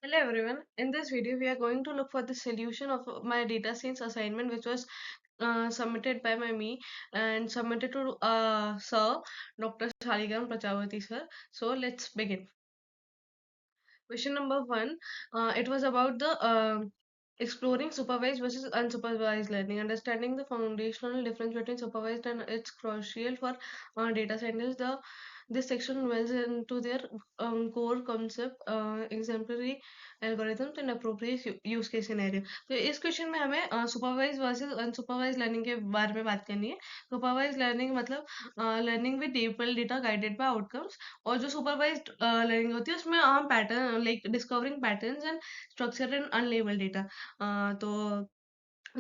Hello everyone. In this video, we are going to look for the solution of my data science assignment, which was submitted by me and submitted to Sir Dr. Shaligram Prajapati sir. So let's begin. Question number one. It was about the exploring supervised versus unsupervised learning. Understanding the foundational difference between supervised and it's crucial for data scientists. This section dwells into their core concept, exemplary algorithms and appropriate use case scenario. तो इस question में हमें supervise versus unsupervised learning के बारे में बात करनी है. सुपरवाइज लर्निंग मतलब लर्निंग विद डीपल डेटा गाइडेड बाय आउटकम्स, और जो सुपरवाइज्ड लर्निंग होती है उसमें हम pattern like discovering patterns and structure and unlabelled data. तो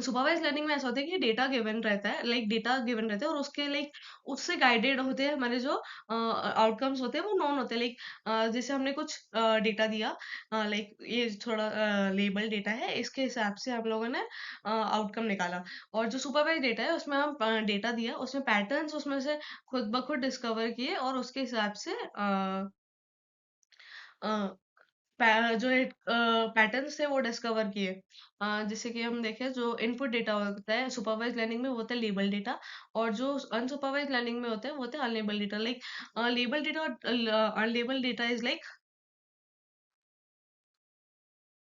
सुपरवाइज लर्निंग में ऐसा होता है कि डेटा गिवन रहता है, लाइक डेटा गिवन रहता है और उसके लाइक उससे गाइडेड होते हैं हमारे जो आउटकम्स होते हैं वो नॉन होते हैं. लाइक जैसे हमने कुछ डेटा दिया, लाइक ये थोड़ा लेबल डेटा है, इसके हिसाब से हम लोगों ने आउटकम निकाला. और जो सुपरवाइज डेटा है उसमें हम डेटा दिया, उसमें पैटर्न्स उसमें से खुद ब खुद डिस्कवर किए और उसके हिसाब से अ, जो पैटर्न्स थे वो डिस्कवर किए. जैसे कि हम देखें, जो इनपुट डेटा होता है सुपरवाइज लर्निंग में वो होता है लेबल डेटा, और जो अनसुपरवाइज लर्निंग में होता है वो होता है unlabel data. Like label data और unlabel data is like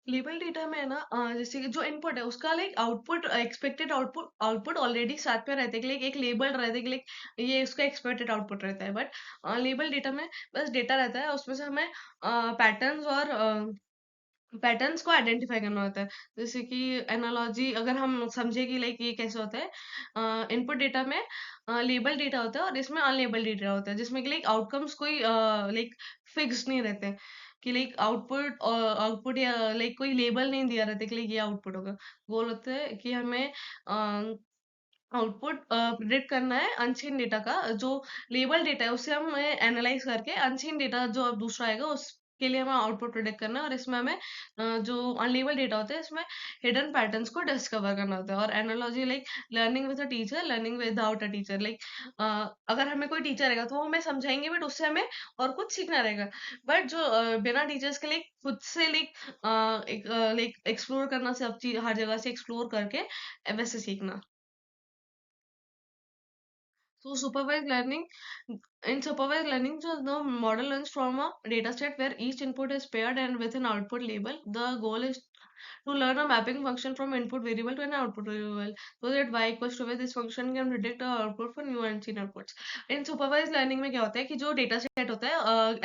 label data में है ना, जैसे कि जो इनपुट है उसका like output expected output output already साथ में रहते हैं कि लाइक एक लेबल रहता है कि लाइक ये उसका एक्सपेक्टेड आउटपुट रहता है. बट लेबल डेटा में बस डेटा रहता है, उसमें से हमें पैटर्न्स और पैटर्न्स को आइडेंटिफाई करना होता है. जैसे कि एनालॉजी अगर हम समझे कि लाइक ये कैसे होता है, इनपुट डेटा में लेबल डेटा होता है और इसमें अनलेबल डेटा होता है, जिसमें कि लाइक आउटकम्स कोई लाइक फिक्स नहीं रहते हैं कि लाइक आउटपुट या लाइक कोई लेबल नहीं दिया रहता कि लाइक ये आउटपुट होगा. गोल होता है कि हमें आउटपुट प्रिडिक्ट करना है अनसीन डेटा का. जो लेबल डेटा है उससे हम एनालाइज करके अनसीन डेटा जो अब दूसरा आएगा उसके लिए हमें आउटपुट प्रिडिक्ट करना है, और इसमें हमें जो अनलेबल डेटा होता है इसमें हिडन पैटर्न्स को डिस्कवर करना होता है. और analogy like learning with a teacher, learning without a teacher. Like अगर हमें कोई टीचर रहेगा तो वो हमें समझाएंगे, बट उससे हमें और कुछ सीखना रहेगा. बट जो बिना टीचर्स के लिए खुद से लाइक एक्सप्लोर करना, सब चीज हर जगह से एक्सप्लोर करके वैसे सीखना. So in supervised learning, so the model learns from a data set where each input is paired and with an output label. The goal is to learn a mapping function from input variable to an output variable, so that y equals to y, this function can predict a output for new and seen outputs. In supervised learning में क्या होता है कि जो data set होता है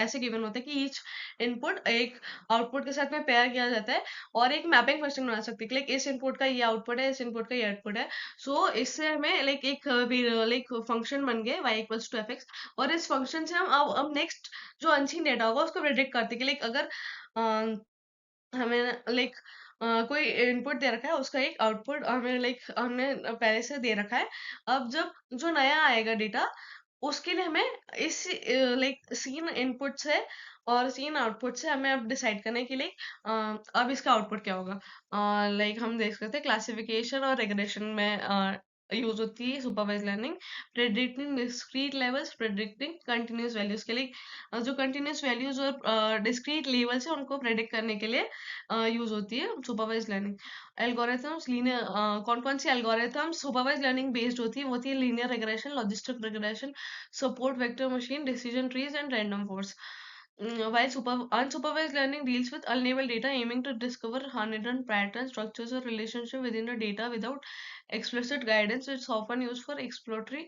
ऐसे given होता है कि ईच इनपुट एक आउटपुट के साथ में पेयर किया जाता है और एक मैपिंग फंक्शन बना सकते हैं. लाइक इस इनपुट का ये आउटपुट है, इस इनपुट का ये आउटपुट है. सो इससे हमें लाइक एक लाइक फंक्शन बन गए y equals to f x, और इस फंक्शन से हम अब नेक्स्ट जो अनसीन डेटा होगा उसको प्रेडिक्ट करते हैं कि लाइक अगर हमें लाइक कोई इनपुट दे रखा है, उसका एक आउटपुट हमें लाइक हमने पहले से दे रखा है. अब जब जो नया आएगा डेटा उसके लिए हमें इस लाइक सीन इनपुट से और सीन आउटपुट से हमें अब डिसाइड करना है कि लाइक अब इसका आउटपुट क्या होगा. लाइक हम देख सकते हैं क्लासिफिकेशन और रिग्रेशन में यूज होती है supervise learning. Predicting discrete levels, predicting continuous values के लिए जो कंटिन्यूस वैल्यूज और डिस्क्रीट लेवल्स है उनको प्रेडिक्ट करने के लिए यूज होती है सुपरवाइज लर्निंग. एल्गोरिथम्स लीनियर, कौन कौन सी एल्गोरिथम्स सुपरवाइज लर्निंग बेस्ड होती है linear regression, logistic regression, support vector machine, decision trees, and random forest. While unsupervised learning deals with unlabeled data, aiming to discover hidden patterns, structures, or relationship within the data without explicit guidance, it's often used for exploratory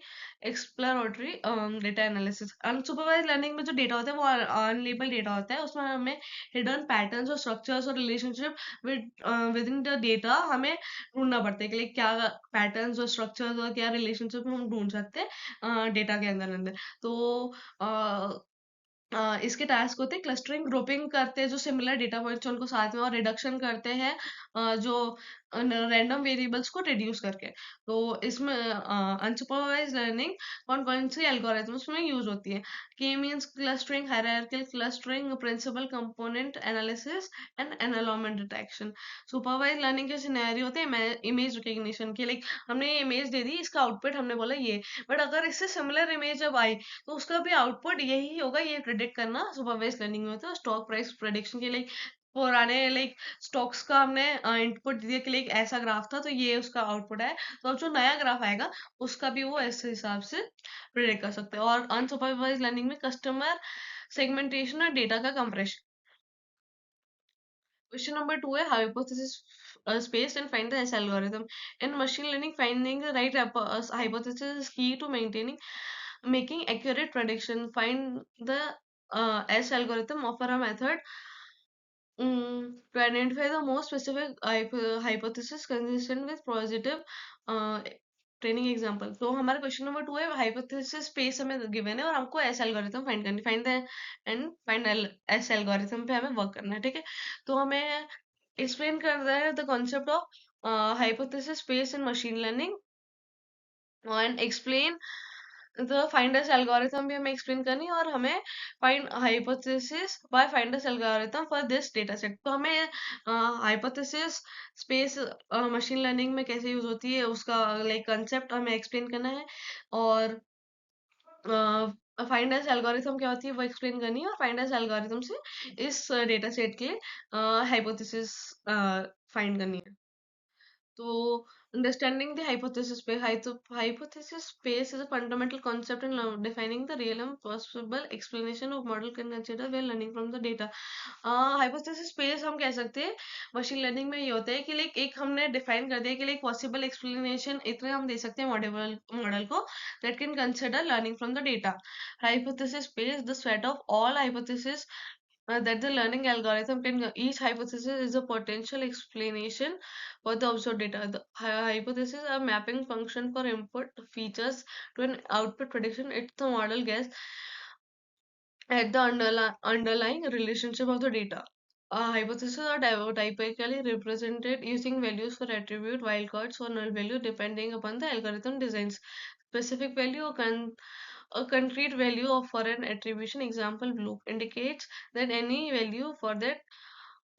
data analysis. Unsupervised learning में जो data होता है वो unlabelled data होता है, उसमें हमें hidden patterns और स्ट्रक्चर्स और relationship with in the data हमें ढूंढना पड़ता है कि लाइक क्या पैटर्न्स और स्ट्रक्चर्स और क्या रिलेशनशिप हम ढूंढ सकते हैं डेटा के अंदर अंदर. तो इसके टास्क होते हैं क्लस्टरिंग, ग्रुपिंग करते हैं जो सिमिलर डेटा पॉइंट्स उनको साथ में, और रिडक्शन करते हैं जो रैंडम वेरिएबल्स को रिड्यूस करके. तो इसमें अनसुपरवाइज्ड लर्निंग कौन कौन सी एल्गोरिथम्स में यूज होती है. K means clustering, hierarchical clustering, principal component analysis and एनालॉगमेंट डिटेक्शन. सुपरवाइज्ड लर्निंग के सिनेरियो होते हैं इमेज रिकग्निशन के. लाइक हमने ये इमेज दे दी, इसका आउटपुट हमने बोला ये, बट अगर इससे सिमिलर इमेज जब आई तो उसका भी आउटपुट यही होगा, ये प्रिडिक्ट करना सुपरवाइज्ड लर्निंग में होता है. स्टॉक प्राइस प्रेडिक्शन के लिए पुराने लाइक स्टॉक्स का हमने इनपुट दिया कि लाइक ऐसा ग्राफ था तो ये उसका आउटपुट है, तो अब जो नया ग्राफ आएगा उसका भी वो ऐसे हिसाब से प्रेडिक्ट कर सकते हैं। और अनसुपरवाइज लर्निंग में कस्टमर सेगमेंटेशन और डेटा का कंप्रेशन। Question number two है hypothesis space and find the S algorithm. In machine learning, finding the right hypothesis is key to making accurate prediction. Find the S algorithm offer a method to identify the most specific hypothesis consistent with positive uh, training example. तो हमारा question number two है hypothesis space हमें given है और हमको S algorithm find करनी, find the end find S algorithm पे हमें वर्क करना है, ठीक है। तो हमें एक्सप्लेन कर रहा है the concept of hypothesis space in machine learning and explain the finders algorithm भी हमें एक्सप्लेन करनी है, और हमें find hypothesis by finders algorithm for this data set. तो हमें हाइपोथेसिस स्पेस मशीन लर्निंग में कैसे यूज होती है उसका लाइक कंसेप्ट हमें एक्सप्लेन करना है, और फाइंडर्स एल्गोरिथम क्या होती है वो एक्सप्लेन करनी है, और फाइंडर्स एल्गोरिथम से इस डेटा सेट के हाइपोथेसिस फाइंड करनी है। So, understanding the hypothesis space. Hypothesis space is a fundamental concept in defining the real and possible explanation of model can consider when learning from the data. Hypothesis space हम कह सकते हैं machine learning में ये होता है कि like एक हमने डिफाइन कर दिया कि लाइक पॉसिबल एक्सप्लेनेशन इतने हम दे सकते हैं मॉडल को that can consider learning from the data. Hypothesis space the set of all hypothesis that the learning algorithm can each hypothesis is a potential explanation for the observed data. The hypothesis are mapping function for input features to an output prediction. It's the model guess at the underlying relationship of the data. Hypotheses are typically represented using values for attribute, wildcards, or null value depending upon the algorithm designs. Specific value or a concrete value of for an attribution example blue indicates that any value for that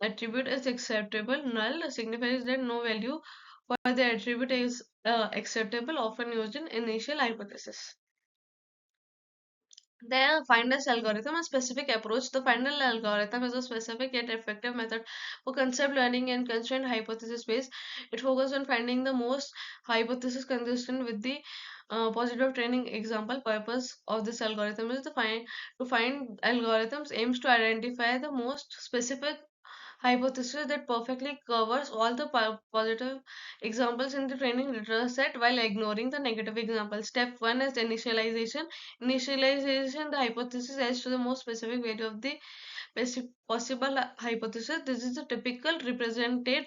attribute is acceptable. Null signifies that no value for the attribute is acceptable, often used in initial hypothesis. The finder's algorithm, a specific approach. The final algorithm is a specific yet effective method for concept learning and constraint hypothesis based. It focuses on finding the most hypothesis consistent with the positive training example. Purpose of this algorithm is to find algorithms aims to identify the most specific hypothesis that perfectly covers all the positive examples in the training data set while ignoring the negative examples. Step 1 is initialization. Initialization the hypothesis as to the most specific value of the possible hypothesis. This is the typical represented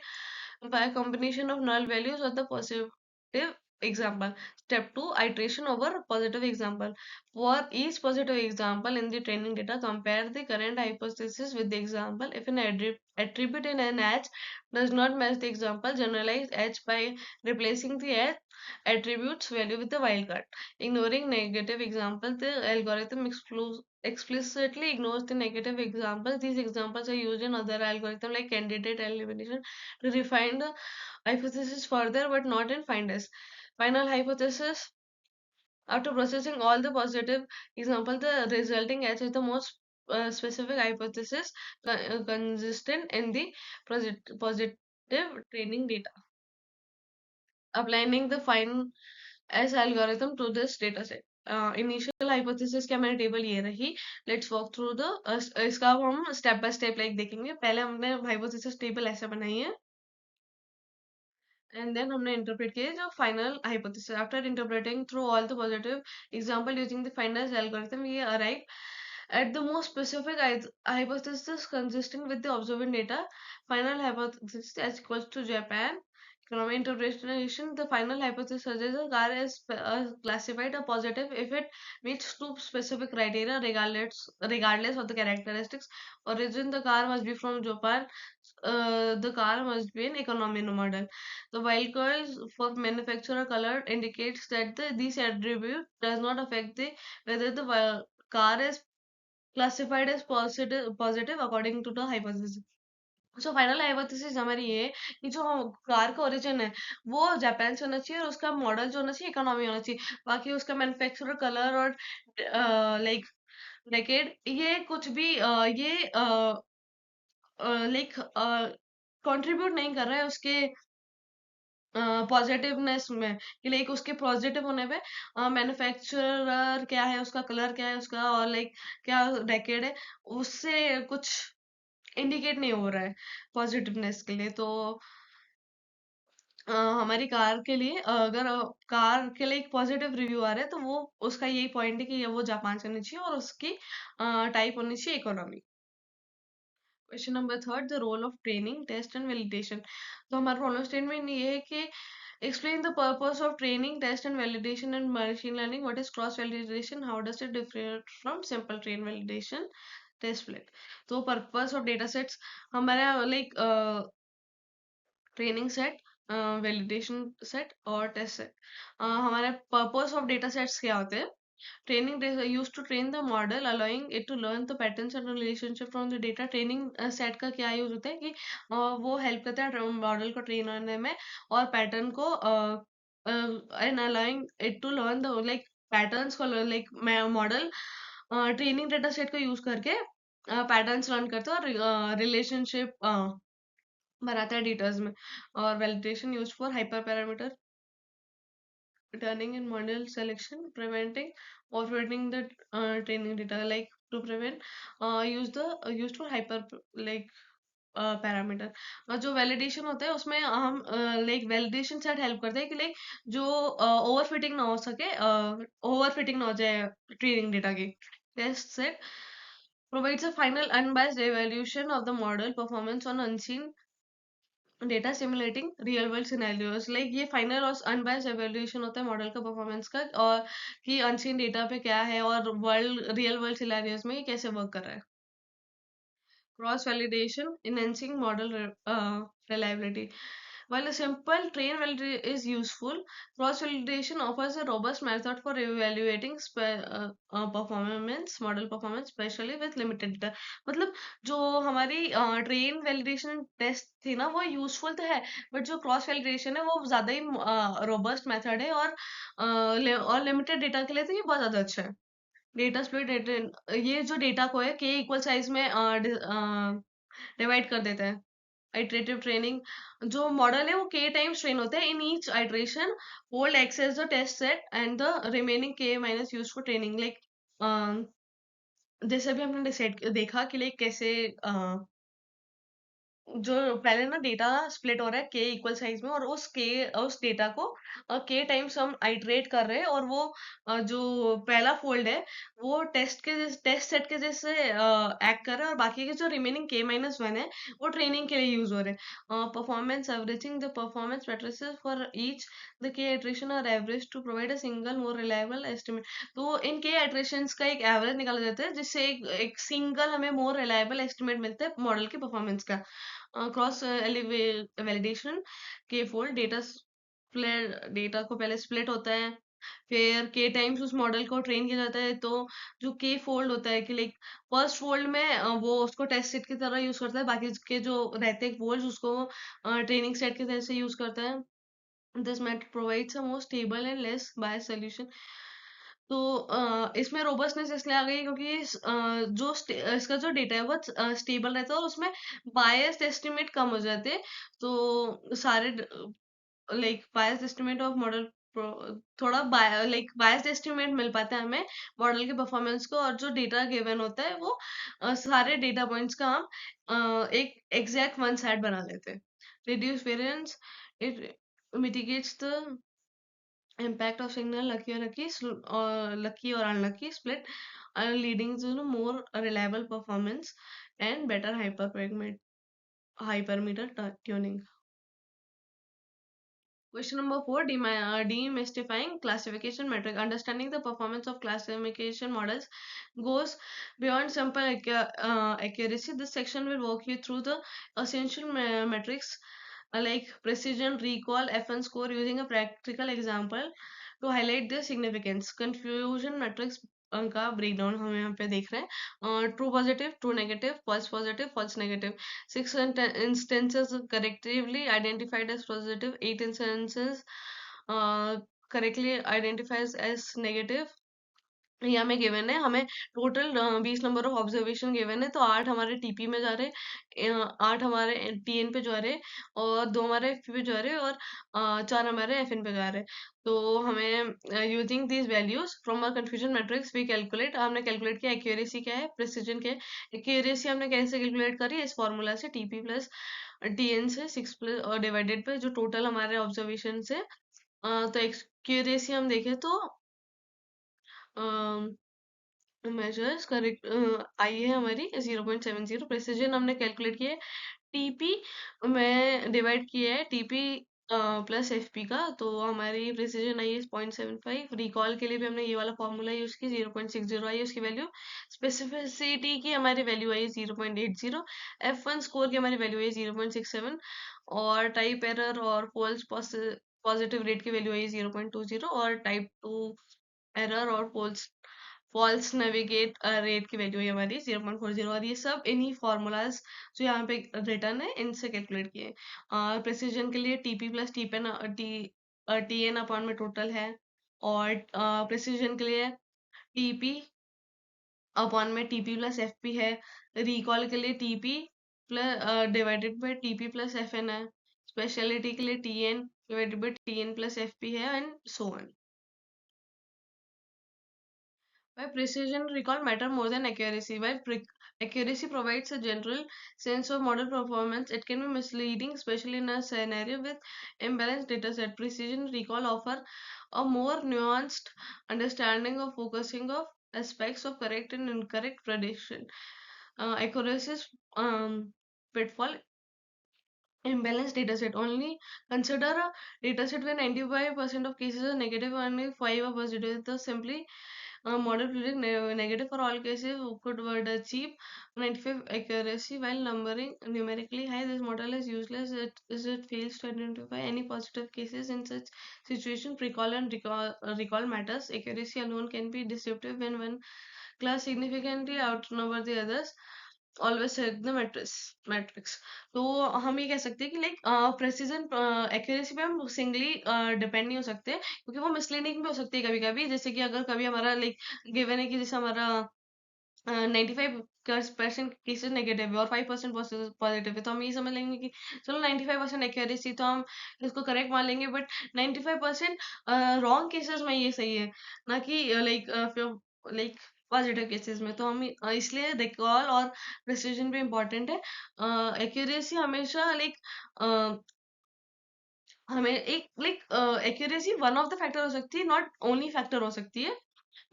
by a combination of null values of the positive example. Step 2 iteration over positive example. For each positive example in the training data, compare the current hypothesis with the example. If an attribute in an H does not match the example, generalize H by replacing the H attributes value with the wildcard. Ignoring negative example, the algorithm explicitly ignores the negative examples. These examples are used in other algorithms like candidate elimination to refine the hypothesis further, but not in finders. Final hypothesis. After processing all the positive example, the resulting H is the most specific hypothesis consistent in the positive training data. Applying the fine S algorithm to this data set. Initial hypothesis क्या मैंने table ये रही। Let's walk through the इसका अब हम step by step like देखेंगे। पहले हमने हाइपोथेसिस टेबल ऐसे बनाई है and then हमने interpret किया जो final hypothesis. After interpreting through all the positive example using the finance algorithm, we arrive at the most specific hypothesis consistent with the observed data. Final hypothesis is equals to Japan. Economic interpretation, the final hypothesis suggests a car is classified a positive if it meets two specific criteria regardless of the characteristics. Origin, the car must be from Japan. The car must be an economy model. The wildcards for manufacturer color indicates that these attribute does not affect the whether the car is classified as positive according to the hypothesis. So final hypothesis हमारी ये है कि जो car का origin है वो Japan से होना चाहिए और उसका मॉडल जो होना चाहिए इकोनॉमी होना चाहिए। बाकी उसका मैन्युफैक्चरर कलर और लाइक डेकेड ये कुछ भी ये लाइक कंट्रीब्यूट नहीं कर रहा है उसके पॉजिटिवनेस में, कि लाइक उसके पॉजिटिव होने पे मैन्युफैक्चरर क्या है, उसका कलर क्या है, उसका और लाइक क्या डेकेड है, उससे कुछ इंडिकेट नहीं हो रहा है पॉजिटिवनेस के लिए। तो हमारी कार के लिए अगर कार के लिए एक पॉजिटिव रिव्यू आ रहा है तो वो उसका यही पॉइंट है कि ये वो जापान से होनी चाहिए और उसकी टाइप होनी चाहिए economy. Question number third, the role of training test and validation. तो हमारा प्रॉब्लम स्टेटमेंट ये है कि explain the purpose of training test and validation in machine learning. What is cross validation? How does it differ from simple train validation test split? तो purpose of data sets हमारा like training set, validation set और test set. हमारे purpose of data sets क्या होते हैं? Training data used to train the model, allowing it to learn the patterns and relationship from the data. Training set का क्या use होता है कि वो हेल्प करता है मॉडल को ट्रेन करने में और पैटर्न को and allowing it to learn the like patterns को, like model training data set को यूज करके पैटर्न्स लर्न करता है और रिलेशनशिप बनाता है डेटाज में। और validation use for hyperparameter turning in model selection, preventing overfitting the training data, like to prevent use the used for hyper like parameter. और जो वैलिडेशन होता है उसमें हम लाइक वैलिडेशन सेट हेल्प करते हैं कि लाइक जो ओवरफिटिंग ना हो सके, ओवरफिटिंग ना हो जाए ट्रेनिंग डेटा की। Test set provides a final unbiased evaluation of the model performance on unseen data simulating real world scenarios. Like ये फाइनल और अनबायस्ड एवेल्युएशन होता है मॉडल का परफॉर्मेंस का, और कि अनसीन डेटा पे क्या है और वर्ल्ड रियल वर्ल्ड सिनेरियोज में ये कैसे वर्क कर रहा है। Cross validation, enhancing model reliability. While a simple train validation is useful, cross validation offers a robust method for evaluating performance, model performance, especially with limited data. मतलब जो हमारी train validation test थी ना वो useful तो है, but जो cross validation है वो ज्यादा ही रोबस्ट मेथड है और लिमिटेड डेटा के लिए तो ये बहुत ज्यादा अच्छा है। डेटा स्प्लिट डेटा, ये जो डेटा को है के इक्वल साइज में डिवाइड कर देता है। आइटरेटिव ट्रेनिंग, जो मॉडल है वो के टाइम्स ट्रेन होता है। In each iteration hold access the test set and the remaining K minus use for training. Like जैसे अभी हमने डिसाइड देखा कि लाइक कैसे जो पहले ना डेटा स्प्लिट हो रहा है के इक्वल साइज में, और उस डेटा को के टाइम्स हम आइटरेट कर रहे हैं, और वो जो पहला फोल्ड है वो टेस्ट सेट के जैसे एक्ट कर रहा है, और बाकी के जो रिमेनिंग के माइनस वन है वो ट्रेनिंग के लिए यूज हो रहे हैं। Performance averaging, the performance metrices for each the K iteration are average to provide a single more reliable estimate. तो इन के इटरेशंस का एक एवरेज निकाला जाता है जिससे एक सिंगल हमें मोर रिलायबल एस्टिमेट मिलता है मॉडल की परफॉर्मेंस का। क्रॉस वैलिडेशन के फोल्ड डेटा स्प्लिट, डेटा को पहले स्प्लिट होता है, फिर के टाइम्स उस मॉडल को ट्रेन किया जाता है। तो जो के फोल्ड होता है कि लाइक फर्स्ट फोल्ड में वो उसको टेस्ट सेट की तरह यूज करता है, बाकी के जो रहते हैं फोल्ड उसको ट्रेनिंग सेट की तरह से यूज करता है। This method provides a more stable and less bias solution. तो इसमें रोबस्टनेस इसलिए आ गई क्योंकि इसका जो डेटा है वो स्टेबल रहता है और उसमें बायस्ड एस्टिमेट कम हो जाते हैं। तो सारे like biased estimate of model थोड़ा लाइक बायस्ड एस्टिमेट मिल पाता है हमें मॉडल के परफॉर्मेंस को, और जो डेटा गिवन होता है वो सारे डेटा पॉइंट्स का हम एक एग्जैक्ट वन साइड बना लेते हैं। Reduce variance, it mitigates the impact of signal lucky or unlucky split, are leading to more reliable performance and better hypermeter tuning. Question number 4, demystifying classification metric. Understanding the performance of classification models goes beyond simple accuracy. This section will walk you through the essential metrics like precision, recall, FN score using a practical example to highlight their significance. Confusion metrics का breakdown हम यहाँ पे देख रहे हैं। True positive, true negative, false positive, false negative. 6 instances correctly identified as positive, 8 instances correctly identified as negative, ये हमें given है, हमें total 20 number of observation given है, तो 8 हमारे टीपी में जा रहे, 8 हमारे टीएन पे जा रहे, और 2 हमारे एफपी पे जा रहे, और 4 हमारे एफएन पे जा रहे। तो हमें using these values from a confusion matrix we calculate, हमने कैलकुलेट किया एक्यूरेसी क्या है, प्रिसीजन क्या है। एक्यूरेसी हमने कैसे कैलकुलेट करी, इस फॉर्मूला से, टीपी प्लस टीएन से 6 प्लस और डिवाइडेड पे जो टोटल हमारे ऑब्जर्वेशन से। तो एक्यूरेसी हम देखें तो मेजर्स करेक्ट आई है हमारी 0.70। प्रेसिजन हमने कैलकुलेट किया है टीपी में डिवाइड किया है टीपी प्लस एफपी का, तो हमारी प्रेसिजन आई है 0.75। रिकॉल के लिए भी हमने ये वाला फॉर्मूला यूज की, 0.60 आई है उसकी वैल्यू। स्पेसिफिसिटी की हमारी वैल्यू आई है 0.80। F1 स्कोर की हमारी वैल्यू आई है 0.67, और टाइप एरर और फॉल्स पॉजिटिव रेट की वैल्यू आई है 0.20, और टाइप 2 एरर और फॉल्स फॉल्स नेविगेट रेट की वैल्यू है हमारी 0.40, और ये सब इन्हीं फॉर्मूलाज जो यहाँ पे रिटर्न है इनसे कैलकुलेट किए। प्रेसिजन के लिए टीपी प्लस टीपेन टीएन अपॉन में टोटल है, और प्रेसिजन के लिए टीपी अपॉन में टीपी प्लस एफपी है। रिकॉल के लिए TP plus divided by TP plus FN है। स्पेशलिटी के लिए TN divided by TN plus FP है, and so on. Why precision recall matter more than accuracy? While accuracy provides a general sense of model performance, it can be misleading, especially in a scenario with imbalanced dataset. Precision recall offer a more nuanced understanding of focusing of aspects of correct and incorrect prediction. Accuracy's pitfall, imbalanced dataset. Only consider a dataset where 95% of cases are negative and only 5 are positive. Thus, simply model predict negative for all cases would achieve 95 accuracy while numbering numerically high. This model is useless as it fails to identify any positive cases. In such situation, recall and recall matters. Accuracy alone can be deceptive when one class significantly outnumber the others. Always select the matrix. तो हम ये कह सकते हैं कि like precision accuracy पे हम singly depend नहीं हो सकते, क्योंकि वो मिसलीडिंग भी हो सकती है कभी कभी। जैसे कि अगर कभी हमारा लाइक गिवन है कि जैसे हमारा 95% केसेस नेगेटिव है और 5% पॉजिटिव है, तो हम ये समझ लेंगे कि चलो 95% एक्यूरेसी, तो हम इसको करेक्ट मान लेंगे। बट 95% रॉन्ग केसेस में ये सही है, ना कि लाइक पॉजिटिव केसेस में। तो हम इसलिए रिकॉल और प्रिसीजन भी इम्पोर्टेंट है। एक्यूरेसी हमेशा लाइक हमें एक like accuracy one of the factor हो सकती है, नॉट ओनली फैक्टर हो सकती है।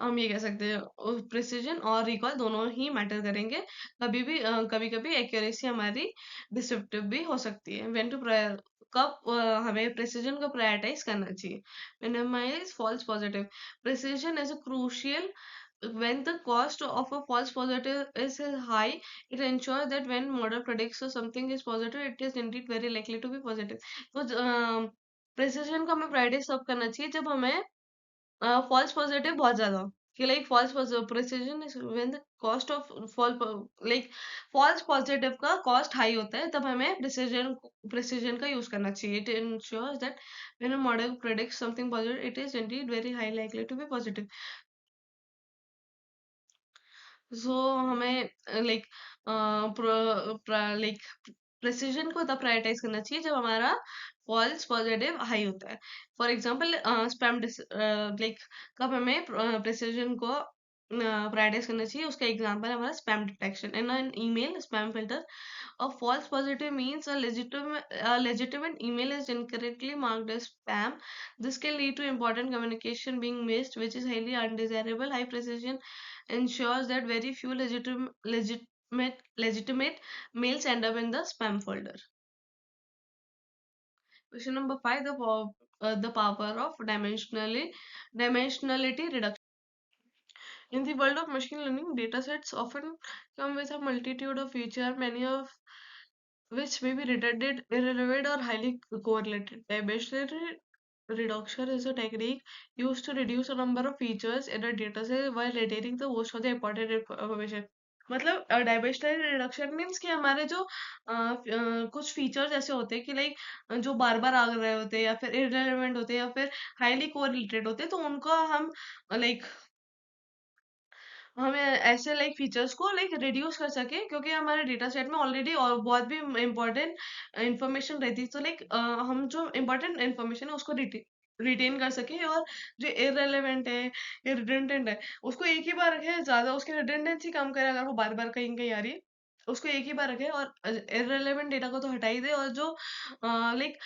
हम ये कह सकते हैं प्रिसिजन और रिकॉल दोनों ही मैटर करेंगे। कभी भी कभी कभी एक्यूरेसी हमारी डिसेप्टिव भी हो सकती है। व्हेन टू कब हमें प्रिसिजन को प्रायोरिटाइज करना चाहिए। Minimize false positive. Precision is a crucial when the cost of a false positive is high. It ensures that when model predicts something is positive, it is indeed very likely to be positive. तो precision को हमें prioritise तब करना चाहिए जब हमें false positive बहुत ज्यादा हो, कि like false precision is when the cost of fall like false positive का कॉस्ट हाई होता है, तब हमें प्रिसिजन का यूज करना चाहिए। It ensures that when a model predicts something positive, it is indeed very high likely to be positive. So हमें like like precision को तब प्रायोरिटाइज करना चाहिए जब हमारा फॉल्स पॉजिटिव हाई होता है। फॉर एग्जांपल स्पैम लाइक कब हमें प्रेसिजन को प्रायोरिटाइज करना चाहिए, उसका एग्जांपल है हमारा spam detection in an email spam filter. A false positive means a legitimate email is incorrectly marked as spam. This can lead to important communication being missed, which is highly undesirable. High precision ensures that very few legitimate mails end up in the spam folder. Question number 5: the power of dimensionality reduction. In the world of machine learning, datasets often come with a multitude of features, many of which may be redundant, irrelevant, or highly correlated. Dimensional reduction is a technique used to reduce the number of features in a dataset while retaining the most of the important information. मतलब dimensional reduction means कि हमारे जो कुछ features ऐसे होते हैं कि like जो बार बार आ रहे होते हैं, या फिर इररिलेवेंट होते हैं, या फिर हाईली कोरिलेटेड होते हैं, तो उनको हम लाइक हमें ऐसे लाइक फीचर्स को लाइक रिड्यूस कर सके, क्योंकि हमारे डेटा सेट में ऑलरेडी और बहुत भी इम्पोर्टेंट इंफॉर्मेशन रहती है, तो लाइक हम जो इम्पोर्टेंट इंफॉर्मेशन है उसको रिटेन कर सके, और जो इररेलेवेंट है या रिडंडेंट है उसको एक ही बार रखे, ज्यादा उसकी रिडंडेंसी कम करे अगर वो बार बार कहीं कहीं आ रही है, उसको एक ही बार रखे, और इररेलेवेंट डेटा को तो हटा ही दे, और जो लाइक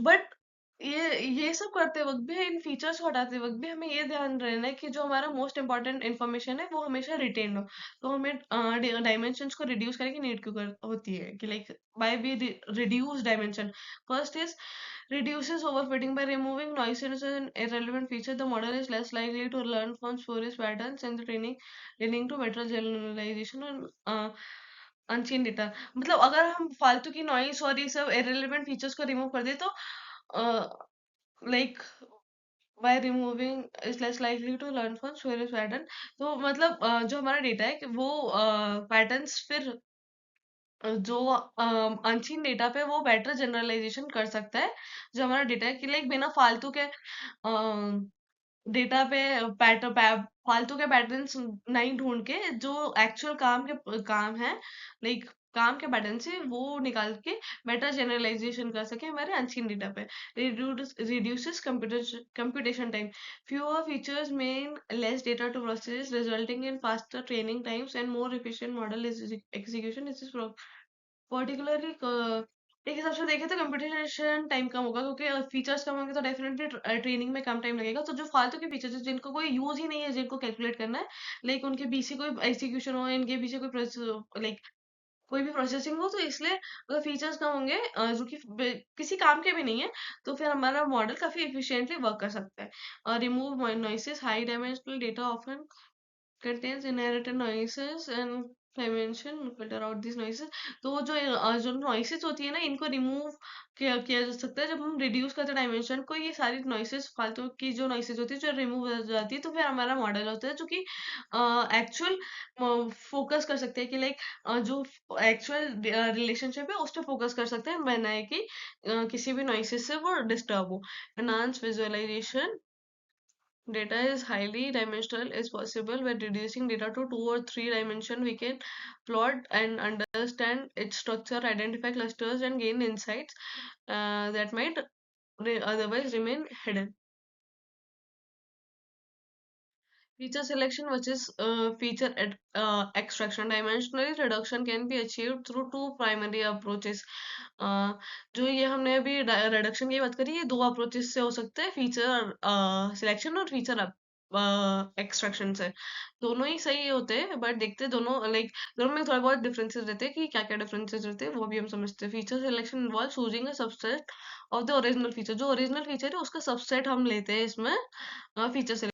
बट ये सब करते वक्त भी, इन फीचर्स को हटाते वक्त भी हमें ये ध्यान रहना है कि जो हमारा मोस्ट इंपॉर्टेंट इन्फॉर्मेशन है वो हमेशा रिटेन हो। तो हमें डायमेंशंस को रिड्यूस करने की नीड क्यों होती है कि like by be reduce dimension. First is reduces overfitting. By removing noises and irrelevant features, the model is less likely to learn from spurious patterns and the training, leading to better generalization and unchain data. मतलब अगर हम फालतू की noise और ये सब irrelevant features को remove कर दे, तो like by removing is less likely to learn from spurious pattern. तो मतलब जो हमारा डेटा है कि वो पैटर्न्स फिर जो अनसीन डेटा पे वो बेटर जनरलाइजेशन कर सकता है। जो हमारा डेटा है कि लाइक बिना फालतू के डेटा पे फालतू के पैटर्न्स नहीं ढूंढ के, जो एक्चुअल काम है, लाइक काम के पैटर्न से वो निकाल के बेटर जनरलाइजेशन कर सके हमारे अनसीन डेटा पे। Reduces computation time. Fewer features mean less data to process, resulting in faster training times and more efficient model execution. Particularly एक हिसाब से देखें तो कंप्यूटेशन टाइम कम होगा, क्योंकि फीचर्स कम होंगे तो डेफिनेटली ट्रेनिंग में कम टाइम लगेगा। तो जो फालतू के फीचर्स जिनको कोई यूज ही नहीं है, जिनको कैलकुलेट करना है, लाइक उनके पीछे कोई एग्जीक्यूशन हो, इनके पीछे कोई लाइक कोई भी प्रोसेसिंग हो, तो इसलिए अगर फीचर्स कम होंगे जो कि किसी काम के भी नहीं है, तो फिर हमारा मॉडल काफी एफिशिएंटली वर्क कर सकता है। Remove noises. High dimensional data often contains inherited noises and dimension filter out these noises। तो वो जो noises होती है ना, इनको रिमूव किया जा सकता है जब हम रिड्यूस करते हैं डायमेंशन को। ये सारी noises, फालतू की जो noises होती है, जो रिमूव हो जाती है, तो फिर हमारा मॉडल होता है जो कि एक्चुअल फोकस कर सकते हैं कि लाइक जो एक्चुअल रिलेशनशिप है उस पर फोकस कर सकते हैं, बिना है कि किसी भी noises से वो डिस्टर्ब हो। Enhance visualization. Data is highly dimensional is possible. By reducing data to 2 or 3 dimension, we can plot and understand its structure, identify clusters, and gain insights that might otherwise remain hidden. Feature selection versus feature extraction. Dimensional reduction can be achieved through two primary approaches. जो ये हमने अभी reduction की बात करी, ये दो approaches से हो सकते हैं, फीचर सिलेक्शन और फीचर एक्सट्रैक्शन से। दोनों ही सही होते हैं, बट देखते हैं दोनों लाइक दोनों में थोड़ा बहुत डिफरेंसेस रहते हैं कि क्या क्या डिफरेंसेस रहते हैं, वो भी हम समझते हैं। Feature selection involve choosing a subset of the original feature. जो ओरिजिनल फीचर है उसका सबसेट हम लेते हैं इसमें फीचर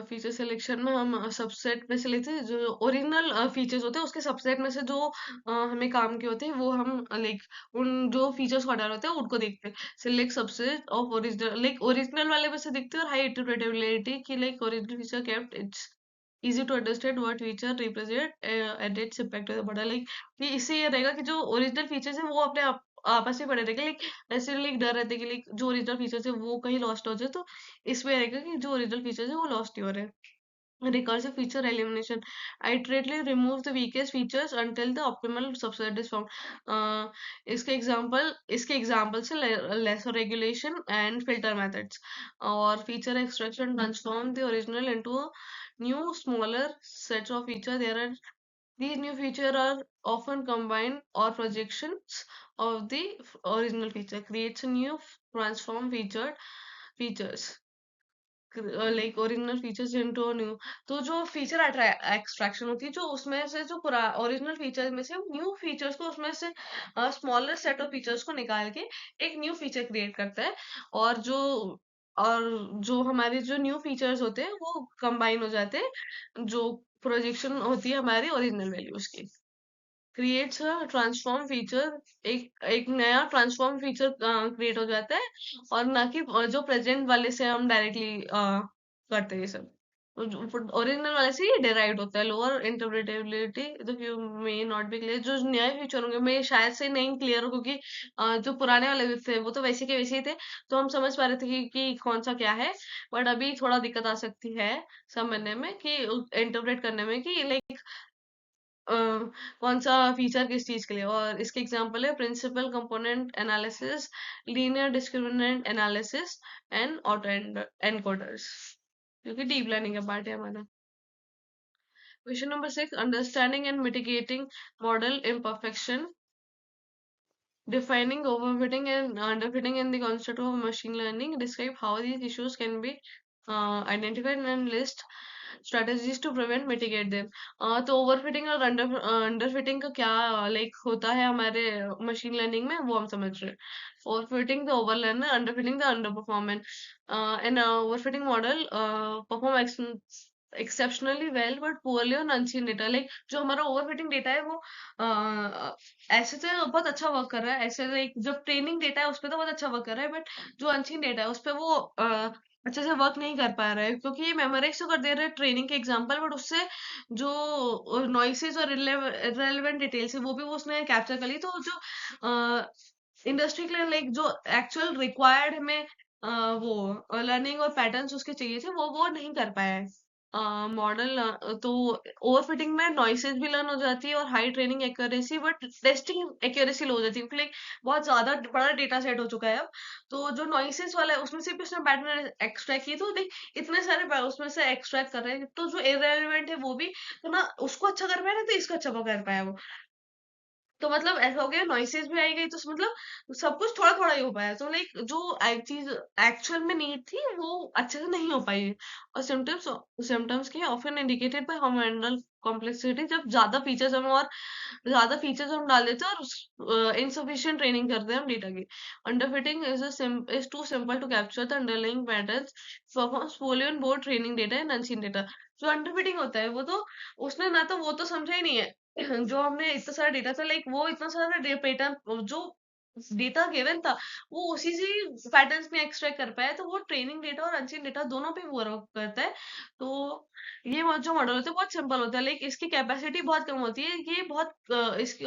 फीचर सिलेक्शन में हम सबसेट में से लेते हैं, जो ओरिजिनल फीचर्स होते हैं उसके सबसेट में से जो हमें काम के होते हैं, वो हम लाइक उन जो फीचर्स को हटाना होते हैं उनको देखते हैं। Select subset of original, like original वाले में से देखते हैं, और हाई इंटरप्रेटेबिलिटी की like original feature kept it's easy to understand what feature represent and its impact बड़ा, लाइक कि इससे ये रहेगा कि जो ओरिजिनल फीचर्स है वो अपने आप आपस में पड़े रहेंगे, लाइक ऐसे लाइक डर रहता है कि लाइक जो ओरिजिनल फीचर्स है वो कहीं लॉस्ट हो जाए, तो इसमें रहेगा कि जो ओरिजिनल फीचर्स है वो लॉस्ट ही हो रहे हैं। Recursive feature elimination iteratively removes the weakest features until the optimal subset is found। इसके एग्जाम्पल से lesser regulation and filter methods। और feature extraction transform the original into a new smaller sets of feature। There are these new features are often combined or projections of the original feature creates a new transform features like original features into new. तो जो feature extraction होती है, जो उसमें से जो पुरा original features में से न्यू फीचर्स को, उसमें से स्मॉलर सेट ऑफ फीचर्स को निकाल के एक न्यू फीचर क्रिएट करता है। और जो हमारे जो न्यू फीचर्स होते हैं वो कंबाइन हो जाते हैं, जो प्रोजेक्शन होती है हमारी ओरिजिनल वैल्यूज की। Creates a transform feature. एक नया ट्रांसफॉर्म फीचर क्रिएट हो जाता है, और ना कि जो प्रेजेंट वाले से हम डायरेक्टली करते हैं ये सब। ओरिजिनल वाले से ये डिराइव्ड होता है। Lower interpretability the view may not be clear, जो नए फ्यूचर होंगे मैं शायद से नहीं क्लियर हो, क्योंकि जो पुराने वाले भी थे वो तो वैसे के वैसे ही थे, तो हम समझ पा रहे थे कि कौन सा क्या है। बट अभी थोड़ा दिक्कत आ सकती है समझने में, कि इंटरप्रेट करने में, कि लाइक कौन सा फीचर किस चीज के लिए। और इसके एग्जांपल है principal component analysis, linear discriminant analysis and auto encoders, क्योंकि डीप लर्निंग का पार्ट है हमारा। Question number 6, understanding and mitigating model imperfection, defining overfitting and underfitting in the concept of machine learning. Describe how these issues can be identified and list strategies to prevent mitigate them. तो overfitting और underfitting का क्या like होता है हमारे machine learning में, वो हम समझ रहे हैं। Overfitting the over learner, underfitting the under performance. An overfitting model perform exceptionally well but poorly on unseen data. Like जो हमारा ओवरफिटिंग डेटा है वो ऐसे तो बहुत अच्छा वर्क कर रहा है, ऐसे लाइक जब ट्रेनिंग डेटा है उस पे तो बहुत अच्छा वर्क कर रहा है, बट जो अनसीन डेटा है उस पे वो अच्छे से वर्क नहीं कर पा रहा है, क्योंकि ये मेमोराइज तो कर दे रहे हैं ट्रेनिंग के एग्जांपल, बट उससे जो नॉइसेस और रेलेवेंट डिटेल्स है वो भी वो उसने कैप्चर कर ली। तो जो इंडस्ट्री के लिए लाइक जो एक्चुअल रिक्वायर्ड हमें वो लर्निंग और पैटर्न्स उसके चाहिए थे वो नहीं कर पाया है मॉडल। तो ओवरफिटिंग में नॉइसेस भी लर्न हो जाती है और high training accuracy, but testing accuracy low हो जाती है, क्योंकि like बहुत ज्यादा बड़ा डेटा सेट हो चुका है अब। तो जो नॉइसेस वाला है उसमें से भी उसने पैटर्न एक्सट्रैक्ट किए, तो देख इतने सारे उसमें से एक्सट्रैक्ट कर रहे हैं, तो जो इररेलेवेंट है वो भी, तो ना उसको अच्छा कर पाया ना तो इसको अच्छा कर पाया वो। तो मतलब ऐसा हो गया, नॉइसेस भी आई गई, तो मतलब सब कुछ थोड़ा थोड़ा ही हो पाया, तो लाइक जो चीज एक्चुअल में नीड थी वो अच्छे से नहीं हो पाई। और सिम्टम्स के often indicated by hormonal complexity, जब ज्यादा फीचर्स हम डाल देते हैं और इनसफिशिएंट ट्रेनिंग करते हैं हम डेटा की। Underfitting is too simple to capture the underlying patterns, performs पोorly on both training data and unseen data. जो अंडरफिटिंग होता है वो तो उसने ना तो वो तो समझा ही नहीं है जो हमने इतना सारा डेटा था, लाइक वो इतना सारा पैटर्न जो डेटा गिवन था वो उसी से पैटर्न्स में एक्सट्रैक्ट कर पाया, तो वो ट्रेनिंग डेटा और अनसीन डेटा दोनों पे वर्क करता है। तो ये जो मॉडल होता है बहुत सिंपल होता है, लाइक इसकी कैपेसिटी बहुत कम होती है, ये बहुत इसकी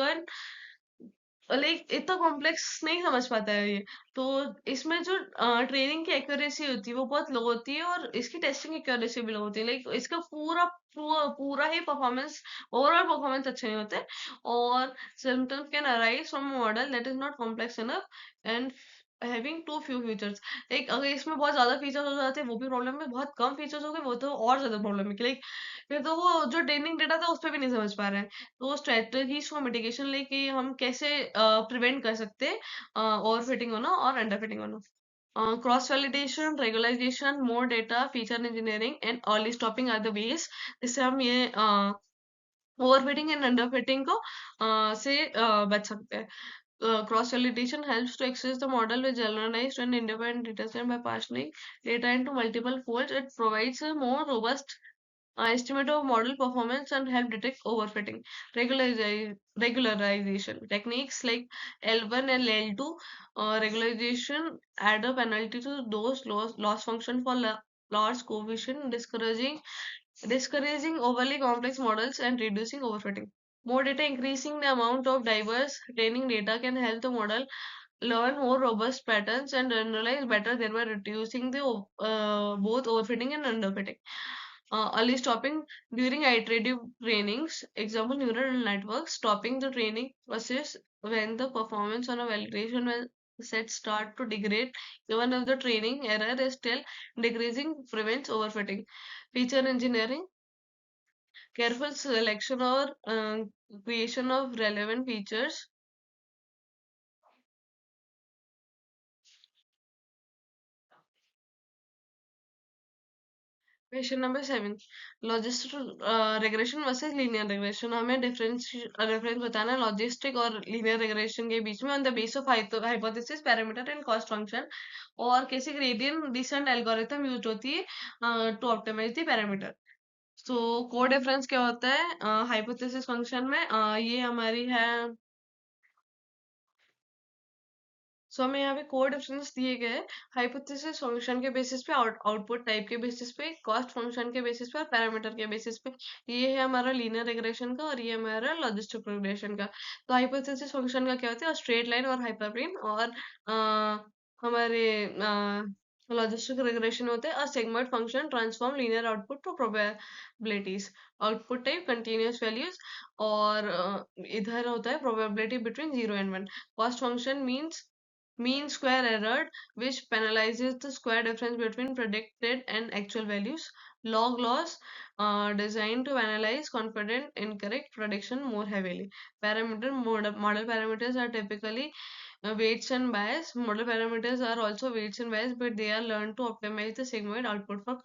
लाइक इतना कॉम्प्लेक्स नहीं समझ पाता है ये। तो इसमें जो ट्रेनिंग की एक्यूरेसी होती है वो बहुत लो होती है, और इसकी टेस्टिंग एक्यूरेसी भी लो होती है, लाइक इसका पूरा ही परफॉर्मेंस, ओवरऑल परफॉर्मेंस अच्छा नहीं होता है। और symptoms can arise from model that is not complex enough and having too few features. Like अगर इसमें बहुत ज्यादा फीचर्स हो जाते हैं वो भी प्रॉब्लम है, बहुत कम फीचर्स हो गए वो तो और ज्यादा प्रॉब्लम है, लाइक फिर तो वो जो ट्रेनिंग डेटा था उस पर भी नहीं समझ पा रहे हैं। तो स्ट्रेटजीज फॉर मिटिगेशन, लेके हम कैसे प्रिवेंट कर सकते हैं ओवर फिटिंग होना और अंडर फिटिंग होना। Cross validation, regularization, more data, feature engineering and early stopping are the ways जिससे हम ये overfitting and underfitting को से बच सकते हैं। Cross validation helps to access the model with generalized and independent data set by parsing data into multiple folds. It provides a more robust estimate of model performance and help detect overfitting. Regularization techniques like L1 and L2 regularization add a penalty to those loss function for large coefficient, discouraging overly complex models and reducing overfitting. More data, increasing the amount of diverse training data, can help the model learn more robust patterns and analyze better, thereby reducing the both overfitting and underfitting. Early stopping during iterative trainings, example neural networks, stopping the training process when the performance on a validation set start to degrade, even if the training error is still decreasing, prevents overfitting. Feature engineering, careful selection or creation of relevant features. Question number 7, logistic regression versus linear regression. हमें reference बताना है logistic और linear regression के बीच में on the base of hypothesis, parameter and cost function, और कैसे gradient descent algorithm use होती है टू ऑप्टिमाइज द पैरामीटर। तो कोड डिफरेंस क्या होता है हाइपोथेसिस फंक्शन में, ये हमारी है सो हमें यहाँ पे कोड डिफरेंस दिए गए हैं हाइपोथेसिस फंक्शन के बेसिस पे, आउटपुट टाइप के बेसिस पे, कॉस्ट फंक्शन के बेसिस पे और पैरामीटर के बेसिस पे। ये है हमारा लीनियर रिग्रेशन का और ये हमारा लॉजिस्टिक रिग्रेशन का। तो हाइपोथेसिस फंक्शन का क्या होता है, स्ट्रेट लाइन और हाइपरप्लेन, और हमारे लॉजिस्टिक रिग्रेशन होते हैं segment function transform linear output to probabilities, output type continuous values, और इधर होता है probability between 0 and 1। Cost function means mean square error, which penalizes the square difference between predicted and actual values. Log loss, designed to analyze confident incorrect prediction more heavily. Model parameters are typically weights and bias. Model parameters are also weights and bias, but they are learned to optimize the sigmoid output for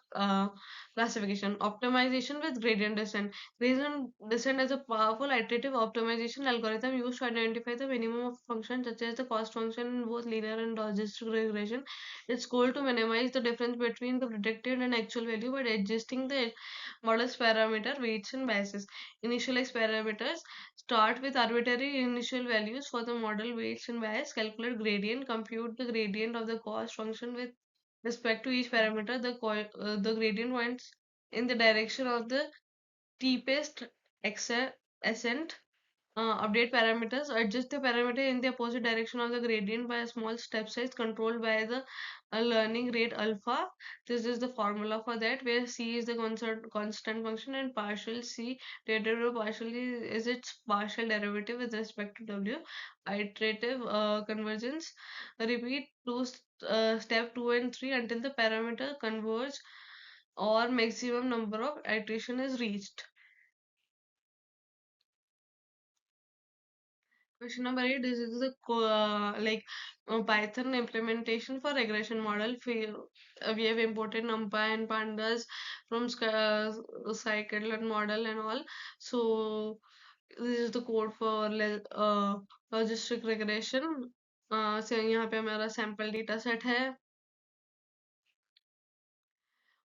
classification. Optimization with gradient descent. Gradient descent is a powerful iterative optimization algorithm used to identify the minimum of functions such as the cost function in both linear and logistic regression. Its goal to minimize the difference between the predicted and actual value by adjusting the model's parameter weights and biases. Initialize parameters. Start with arbitrary initial values for the model weights and bias. Calculate gradient. Compute the gradient of the cost function with respect to each parameter. The gradient points in the direction of the steepest ascent. Update parameters. Adjust the parameter in the opposite direction of the gradient by a small step size controlled by the learning rate alpha. This is the formula for that, where c is the constant function and partial c derivative partially is its partial derivative with respect to w. Iterative convergence. Repeat step 2 and 3 until the parameter converge or maximum number of iteration is reached. Question number 8. This is the Python implementation for regression model. We have imported NumPy and Pandas from scikit-learn model and all. So this is the code for logistic regression. So यहाँ पे हमारा sample data set है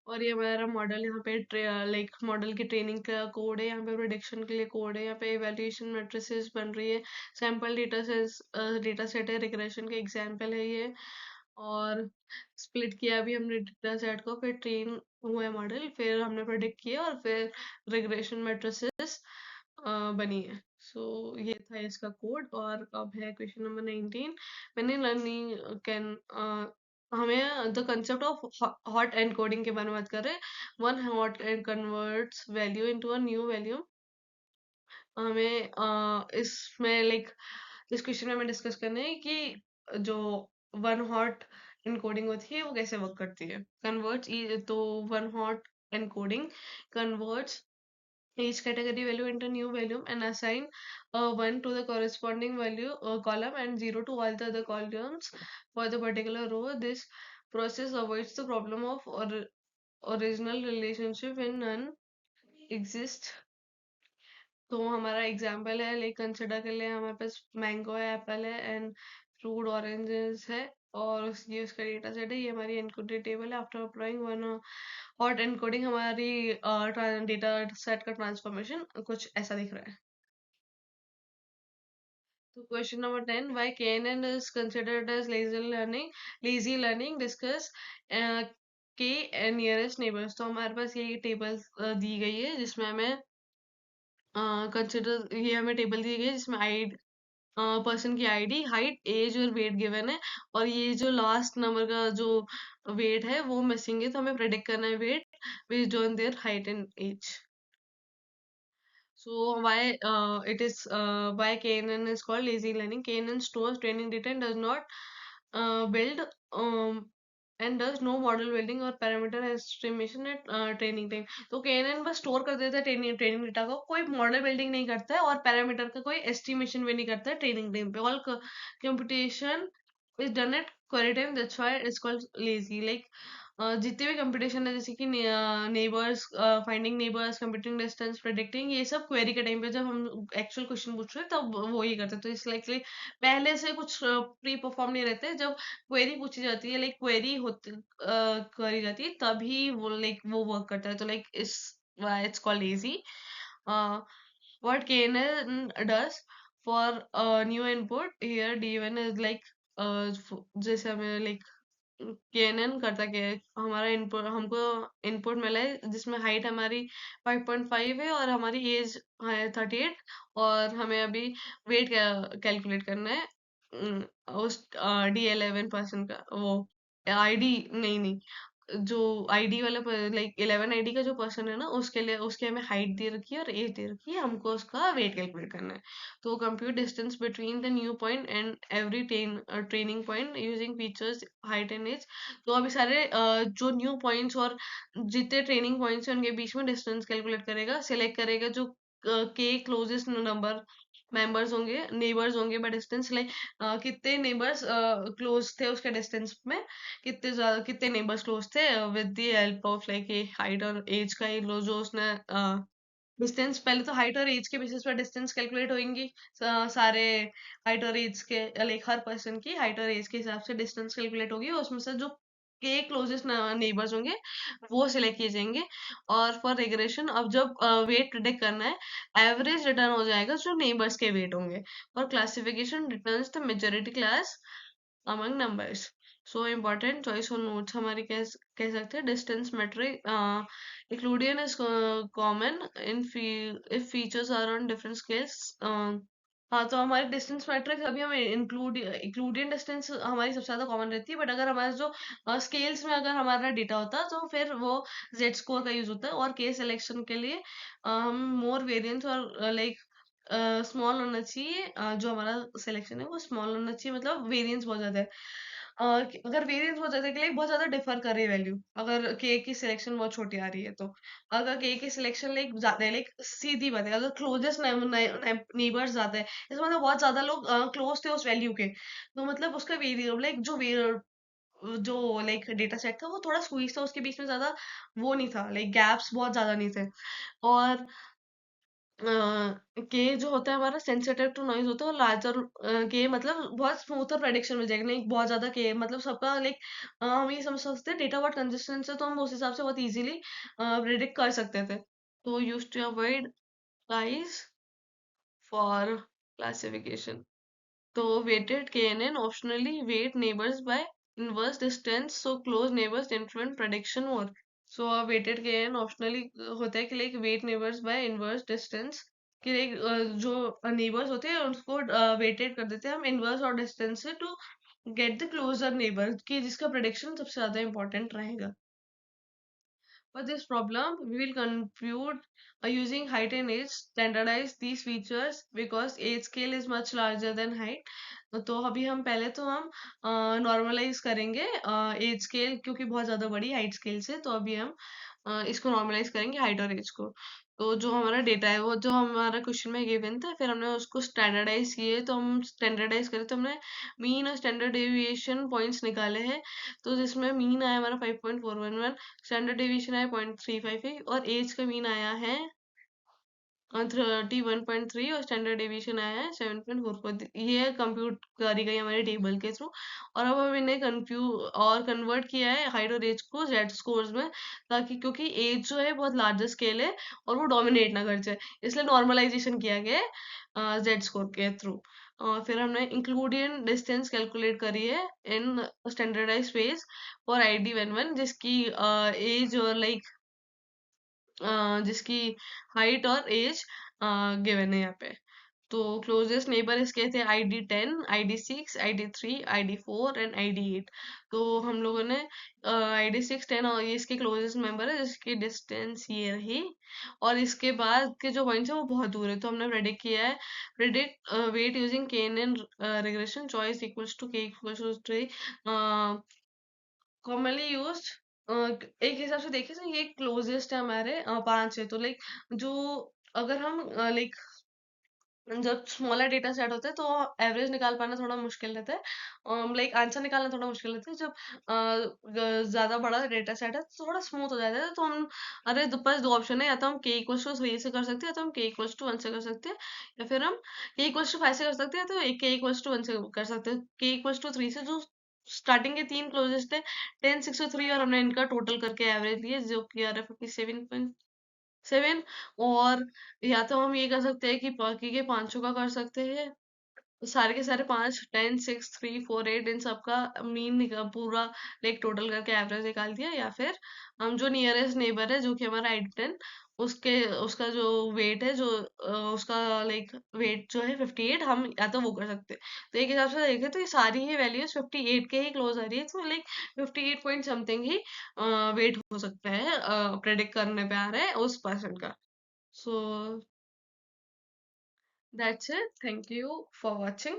और ये हमारा model यहाँ पे model की ट्रेनिंग का कोड है, यहाँ पे प्रिडिक्शन के लिए कोड है, यहाँ पे इवैल्यूएशन मैट्रिसेस बन रही है, सैंपल डेटा सेट है, रिग्रेशन के एग्जांपल है ये, और स्प्लिट किया भी हमने डेटा सेट को, फिर ट्रेन हुआ है मॉडल, फिर हमने प्रिडिक्ट किया और फिर रिग्रेशन मैट्रिसेस बनी है। सो ये था इसका कोड। और अब है क्वेश्चन नंबर 19। मैंने लर्निंग कैन हमें the concept of hot encoding के बारे में बात कर रहे हैं। One hot converts value into a new value. हमें इसमें इस क्वेश्चन में हमें डिस्कस करना है कि जो वन हॉट एनकोडिंग होती है वो कैसे वर्क करती है। कन्वर्ट्स, तो one hot encoding converts each category value into new value and assign 1 to the corresponding value column and 0 to all the other columns for the particular row. This process avoids the problem of original relationship when none exist. तो हमारा example है, consider कर ले हमारे पास mango है, apple है and fruit oranges है, और ये उसका डेटा सेट है, ये हमारी एनकोडेड टेबल है। After applying one hot encoding हमारी डेटा सेट का ट्रांसफॉर्मेशन कुछ ऐसा दिख रहा है। तो question number 10, why KNN is considered as lazy learning discuss के नियरेस्ट नेबर्स। तो हमारे पास ये टेबल दी गई है जिसमें हमें कंसिडर ये हमें टेबल दी गई है जिसमें पर्सन की आईडी, हाइट, एज और वेट गिवन है, और ये जो लास्ट नंबर का जो वेट है वो मिसिंग है, तो हमें प्रेडिक्ट करना है weight based on their height and age. So why KNN is called lazy learning? KNN stores training data and does not build and does no model building or parameter estimation at training time. तो KNN बस store कर देता है training data को, कोई model building नहीं करता है और पैरामीटर का कोई एस्टिमेशन भी नहीं करता है ट्रेनिंग टाइम पे। All computation is done at query time, that's why it's called lazy. जितने भी कंपटीशन है जैसे कि neighbours, finding neighbours, computing distance, predicting, ये सब क्वेरी के टाइम पे जब हम एक्चुअल क्वेश्चन पूछ रहे हैं तब वो ही करते हैं। तो इस लाइकली पहले से कुछ प्री परफॉर्म नहीं रहते, जब क्वेरी पूछी जाती है, क्वेरी होती करी जाती है तभी वो वो वर्क करता है। तो it's called easy. What KNN does for new input here, D1 is जैसे हमें लाइक केएनएन करता क्या है, हमारा इनपुट हमको इनपुट मिला है जिसमें हाइट हमारी 5.5 है और हमारी एज है 38, और हमें अभी वेट कैलकुलेट करना है। उस D11 पर्सन का, वो आईडी नहीं नहीं, जो आईडी वाला लाइक 11 आईडी का जो पर्सन है ना, उसके लिए उसकी हमें हाइट दे रखी है और एज दे रखी है, हमको उसका वेट कैलकुलेट करना है। तो compute distance between the new point and every training point using features height and age. तो अभी सारे जो न्यू पॉइंट्स और जितने ट्रेनिंग पॉइंट्स हैं उनके बीच में डिस्टेंस कैलकुलेट करेगा, सिलेक्ट करेगा जो के क्लोजेस्ट नंबर मेंबर्स होंगे, नेबर्स होंगे बाय डिस्टेंस, लाइक कितने नेबर्स क्लोज थे उसके डिस्टेंस में, कितने ज्यादा कितने नेबर्स क्लोज थे, with the help of like ये हाइट और एज का ये लो जो उसने डिस्टेंस, पहले तो हाइट और एज के बेसिस पर डिस्टेंस कैलकुलेट होंगी। सारे हाइट और एज के लाइक हर पर्सन की हाइट और एज के हिसाब से डिस्टेंस कैलकुलेट होगी, और उसमें से जो के क्लोजेस्ट नेबर्स होंगे वो सिलेक्ट किए जाएंगे। और फॉर रिग्रेशन, अब जब वेट प्रिडिक्ट करना है, एवरेज रिटर्न हो जाएगा जो नेबर्स के वेट होंगे, और classification returns the majority class among numbers. So important choice और नोट्स हमारी कह सकते हैं distance metric Euclidean is common in if features are on different scales. हाँ, तो हमारे डिस्टेंस मैट्रिक्स अभी हमें इंक्लूडियन डिस्टेंस हमारी सबसे ज्यादा कॉमन रहती है, बट अगर हमारे जो स्केल्स में अगर हमारा डेटा होता है तो फिर वो जेड स्कोर का यूज होता है, और केस सिलेक्शन के लिए हम मोर वेरिएंस और लाइक स्मॉल होना चाहिए, जो हमारा सिलेक्शन है वो स्मॉल होना चाहिए, मतलब वेरिएंस बहुत ज्यादा है। अगर वेरिएंस बहुत ज्यादा के लिए बहुत ज्यादा डिफर कर रही है वैल्यू, अगर के की सिलेक्शन बहुत छोटी आ रही है तो, अगर के की सिलेक्शन लाइक ज्यादा है, लाइक सीधी बात है, अगर क्लोजेस्ट नेबर्स ज्यादा है, इसका मतलब बहुत ज्यादा लोग क्लोज थे उस वैल्यू के, तो मतलब उसका वेरिएबल लाइक जो लाइक डेटा सेट था वो थोड़ा स्क्वीज था, उसके बीच में ज्यादा वो नहीं था, लाइक गैप्स बहुत ज्यादा नहीं थे। और के जो होता है हमारा सेंसिटिव टू नॉइज होता है, और लार्जर के मतलब बहुत स्मूथर प्रेडिक्शन मिल जाएगा, नहीं बहुत ज्यादा के मतलब सबका लाइक हम ये समझ सकते हैं डेटा बहुत कंसिस्टेंट है, तो हम उस हिसाब से बहुत इजीली प्रेडिक्ट कर सकते थे। तो use to avoid guys for classification, तो weighted KNN optionally weight neighbors by inverse distance, so close neighbors influence prediction more. So weighted KNN optionally होता है कि like weight neighbors by inverse distance, कि like जो neighbors होते हैं उसको weighted कर देते हैं हम inverse और distance से, to get the closer neighbor कि जिसका prediction सबसे ज्यादा important रहेगा। For this problem, we will compute using height and age, standardize these features because age scale is much larger than height. तो अभी हम पहले तो हम नॉर्मलाइज करेंगे एज स्केल, क्योंकि बहुत ज्यादा बड़ी हाइट स्केल से, तो अभी हम इसको नॉर्मलाइज करेंगे हाइट और एज को। तो जो हमारा डेटा है वो जो हमारा क्वेश्चन में गिवन था, फिर हमने उसको स्टैंडर्डाइज किए, तो हम स्टैंडर्डाइज करे तो हमने मीन और स्टैंडर्ड डेविएशन पॉइंट्स निकाले हैं। तो जिसमें मीन आया हमारा 5.411, स्टैंडर्ड डेविएशन आया 0.358, और एज का मीन आया है 31.3, और स्टैंडर्ड डेविएशन आया है 7.44। ये कंप्यूट करी गई हमारे टेबल के थ्रू, और अब हम इन्हें कन्वर्ट किया है हाइट और एज को जेड स्कोर्स में, ताकि क्योंकि एज जो है बहुत लार्जर स्केल है और वो डोमिनेट ना कर जाए, इसलिए नॉर्मलाइजेशन किया गया है जेड स्कोर के थ्रू। फिर हमने इंक्लूडियन डिस्टेंस कैलकुलेट करी है इन स्टैंडर्डाइज फेज फॉर ID11, जिसकी एज और लाइक जिसकी हाइट और एज गिवन है यहाँ पे। तो क्लोजेस्ट नेबर इसके थे ID10, ID6, ID3, ID4 and ID8। तो हम लोगों ने ID6, 10 और ये इसके क्लोजेस्ट मेंबर है, जिसकी डिस्टेंस ये रही, और इसके बाद के जो पॉइंट्स है वो बहुत दूर है, तो हमने प्रेडिक्ट किया है, predict weight using KNN regression, choice equals to K equals to 3, commonly used. एक हिसाब से देखें तो ये क्लोजेस्ट है हमारे 5 है, तो लाइक जो अगर हम लाइक जब स्मॉलर डेटा सेट होता है तो एवरेज निकाल पाना थोड़ा मुश्किल रहता है, लाइक आंसर निकालना थोड़ा मुश्किल रहता है। जब ज्यादा बड़ा डेटा सेट है तो थोड़ा स्मूथ हो जाता है, तो हम अरे बस दो ऑप्शन है, या तो हम के इक्वल्स टू 3 से कर सकते हैं, या तो हम के इक्वल्स टू 1 से कर सकते हैं, या फिर हम के इक्वल्स टू 5 से कर सकते हैं, तो एक के इक्वल्स टू 1 से कर सकते हैं। के इक्वल्स टू 3 से जो स्टार्टिंग के तीन क्लोजेस्ट थे 10, 6 और 3, और हमने इनका टोटल करके एवरेज लिए जो कि आ रहा है 57.7। और या तो हम ये कर सकते हैं कि बाकी के 500 का कर सकते हैं, सारे के सारे 5, 10, 6, 3, 4, 8 इन सबका मीन पूरा लाइक टोटल करके एवरेज निकाल दिया, या फिर हम जो नियरेस्ट नेबर है जो कि हमारा ID10, उसके उसका जो वेट है, जो उसका लाइक वेट जो है 58, हम या तो वो कर सकते हैं। तो एक हिसाब से देखें तो ये सारी ही वैल्यूज 58 के ही क्लोज आ रही है, तो लाइक 58 पॉइंट समथिंग ही वेट हो सकता है, प्रेडिक्ट करने पे आ रहा है उस पर्सन का। So that's it, thank you for watching.